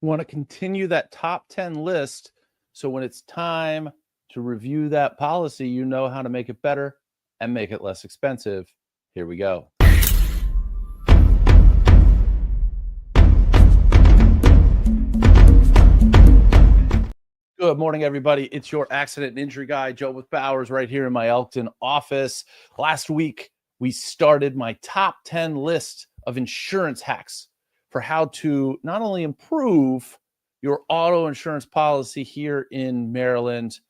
We want to continue that top 10 list. So when it's time to review that policy, you know how to make it better and make it less expensive. Here we go. Good morning, everybody. It's your accident and injury guy, Jobeth Bowers, right here in my Elkton office. Last week, we started my top 10 list of insurance hacks for how to not only improve your auto insurance policy here in Maryland,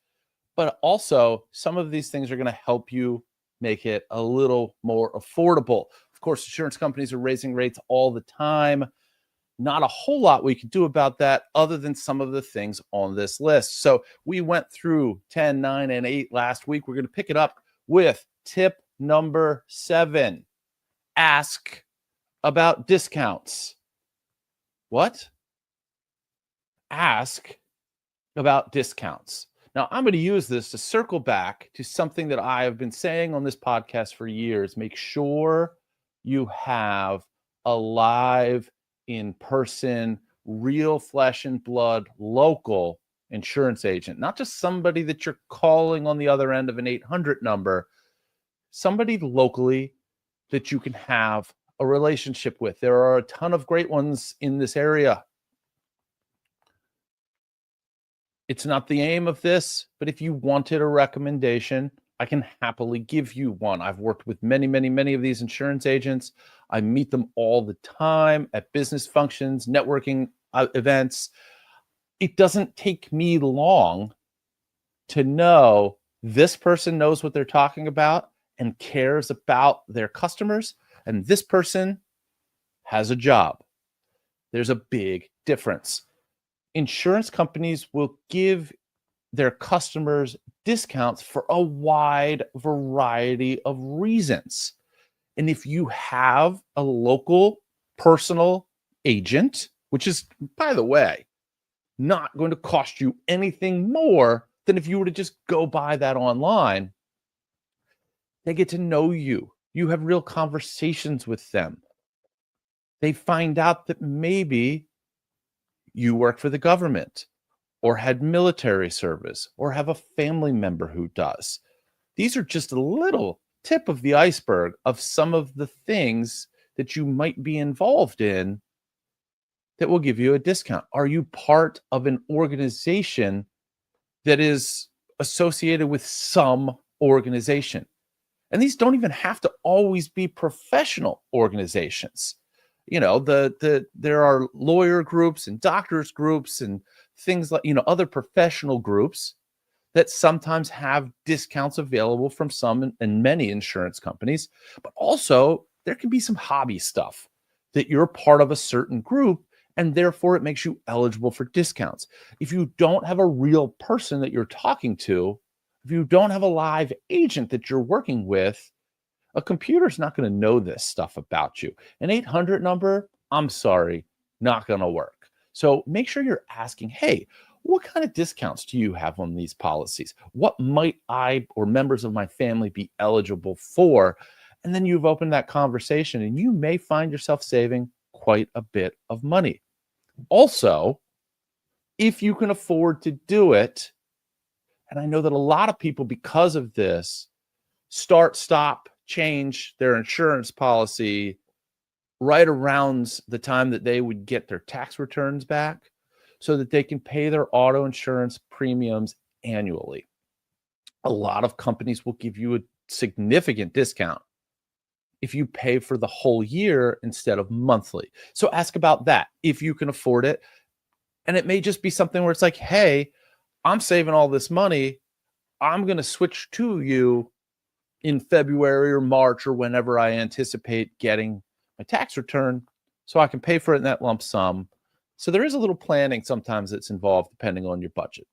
but also some of these things are going to help you make it a little more affordable. Of course, insurance companies are raising rates all the time. Not a whole lot we can do about that other than some of the things on this list. So we went through 10, 9, and 8 last week. We're going to pick it up with tip number 7. Ask about discounts. What? Ask about discounts. Now, I'm going to use this to circle back to something that I have been saying on this podcast for years. Make sure you have a live, in-person, real flesh and blood, local insurance agent, not just somebody that you're calling on the other end of an 800 number, somebody locally that you can have a relationship with. There are a ton of great ones in this area. It's not the aim of this, but if you wanted a recommendation, I can happily give you one. I've worked with many, many, many of these insurance agents. I meet them all the time at business functions, networking events. It doesn't take me long to know this person knows what they're talking about and cares about their customers, and this person has a job. There's a big difference. Insurance companies will give their customers discounts for a wide variety of reasons. And if you have a local personal agent, which is, by the way, not going to cost you anything more than if you were to just go buy that online, they get to know you. You have real conversations with them. They find out that maybe you work for the government or had military service or have a family member who does. These are just a little tip of the iceberg of some of the things that you might be involved in that will give you a discount. Are you part of an organization that is associated with some organization? And these don't even have to always be professional organizations. You know, there are lawyer groups and doctors groups and things like, other professional groups that sometimes have discounts available from some and many insurance companies. But also there can be some hobby stuff that you're part of a certain group, and therefore it makes you eligible for discounts. If you don't have a real person that you're talking to, if you don't have a live agent that you're working with, a computer's not going to know this stuff about you. An 800 number, I'm sorry, not going to work. So make sure you're asking, hey, what kind of discounts do you have on these policies? What might I or members of my family be eligible for? And then you've opened that conversation and you may find yourself saving quite a bit of money. Also, if you can afford to do it, and I know that a lot of people, because of this, stop, change their insurance policy right around the time that they would get their tax returns back so that they can pay their auto insurance premiums annually. A lot of companies will give you a significant discount if you pay for the whole year instead of monthly. So ask about that if you can afford it. And it may just be something where it's like, hey, I'm saving all this money. I'm going to switch to you in February or March or whenever I anticipate getting my tax return so I can pay for it in that lump sum. So there is a little planning sometimes that's involved depending on your budget.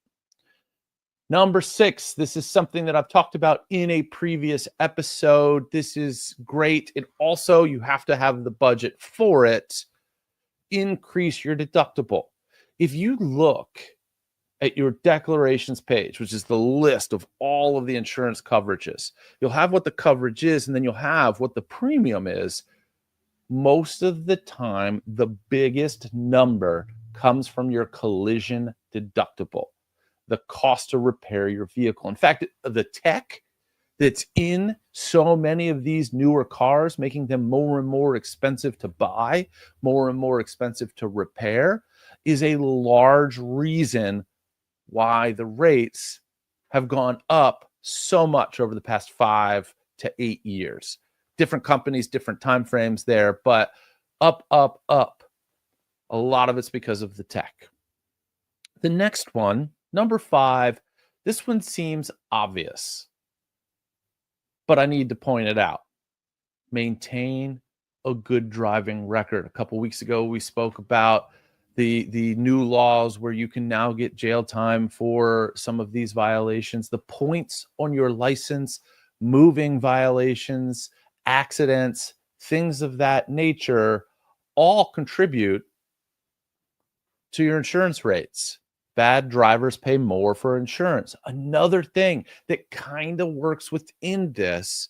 Number 6, this is something that I've talked about in a previous episode. This is great. It also, you have to have the budget for it. Increase your deductible. If you look at your declarations page, which is the list of all of the insurance coverages, you'll have what the coverage is, and then you'll have what the premium is. Most of the time, the biggest number comes from your collision deductible, the cost to repair your vehicle. In fact, the tech that's in so many of these newer cars, making them more and more expensive to buy, more and more expensive to repair, is a large reason why the rates have gone up so much over the past 5 to 8 years. Different companies, different time frames there, but up, up, up. A lot of it's because of the tech. The next one, number 5, this one seems obvious, but I need to point it out. Maintain a good driving record. A couple weeks ago, we spoke about the new laws where you can now get jail time for some of these violations. The points on your license, moving violations, accidents, things of that nature all contribute to your insurance rates. Bad drivers pay more for insurance. Another thing that kind of works within this,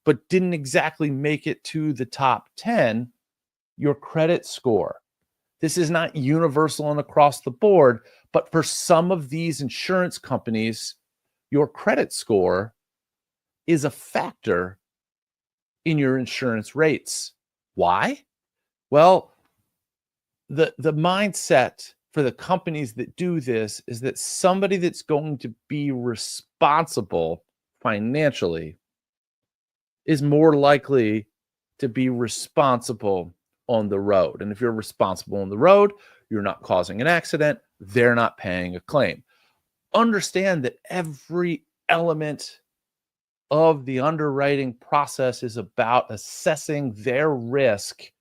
but didn't exactly make it to the top 10, your credit score. This is not universal and across the board, but for some of these insurance companies, your credit score is a factor in your insurance rates. Why? Well, the mindset for the companies that do this is that somebody that's going to be responsible financially is more likely to be responsible on the road. And if you're responsible on the road, you're not causing an accident, they're not paying a claim. Understand that every element of the underwriting process is about assessing their risk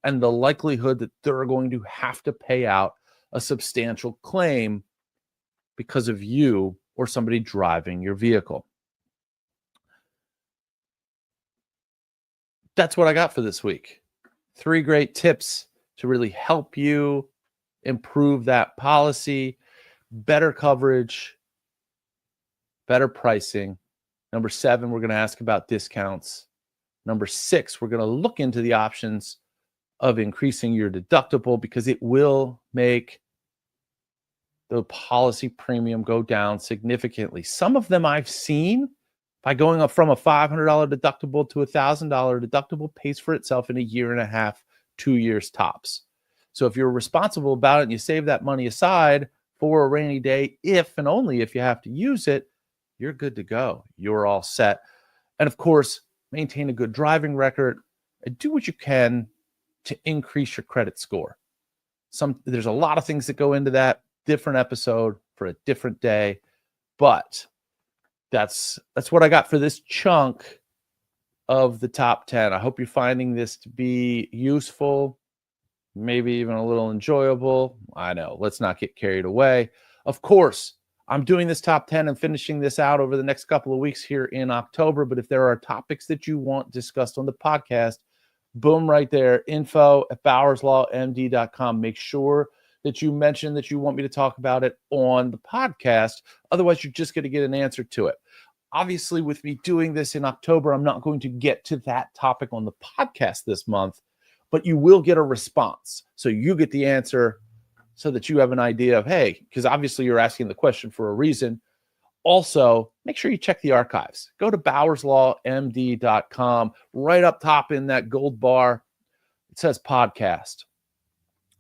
and the likelihood that they're going to have to pay out a substantial claim because of you or somebody driving your vehicle. That's what I got for this week. 3 great tips to really help you improve that policy, better coverage, better pricing. Number 7, we're going to ask about discounts. Number 6, we're going to look into the options of increasing your deductible because it will make the policy premium go down significantly. Some of them I've seen by going up from a $500 deductible to a $1,000 deductible pays for itself in a year and a half, 2 years tops. So if you're responsible about it and you save that money aside for a rainy day, if and only if you have to use it, you're good to go. You're all set. And of course, maintain a good driving record and do what you can to increase your credit score. There's a lot of things that go into that. Different episode for a different day, but that's what I got for this chunk of the top 10. I hope you're finding this to be useful, maybe even a little enjoyable. I know, let's not get carried away. Of course, I'm doing this top 10 and finishing this out over the next couple of weeks here in October, but if there are topics that you want discussed on the podcast, boom, right there, info@bowerslawmd.com. Make sure that you mention that you want me to talk about it on the podcast. Otherwise, you're just going to get an answer to it. Obviously, with me doing this in October, I'm not going to get to that topic on the podcast this month, but you will get a response. So you get the answer so that you have an idea of, hey, because obviously you're asking the question for a reason. Also, make sure you check the archives. Go to bowerslawmd.com. Right up top in that gold bar, it says podcast.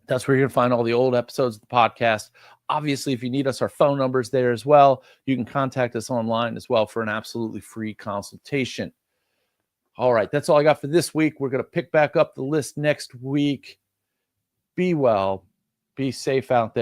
That's where you're going to find all the old episodes of the podcast. Obviously, if you need us, our phone number's there as well. You can contact us online as well for an absolutely free consultation. All right, that's all I got for this week. We're going to pick back up the list next week. Be well. Be safe out there.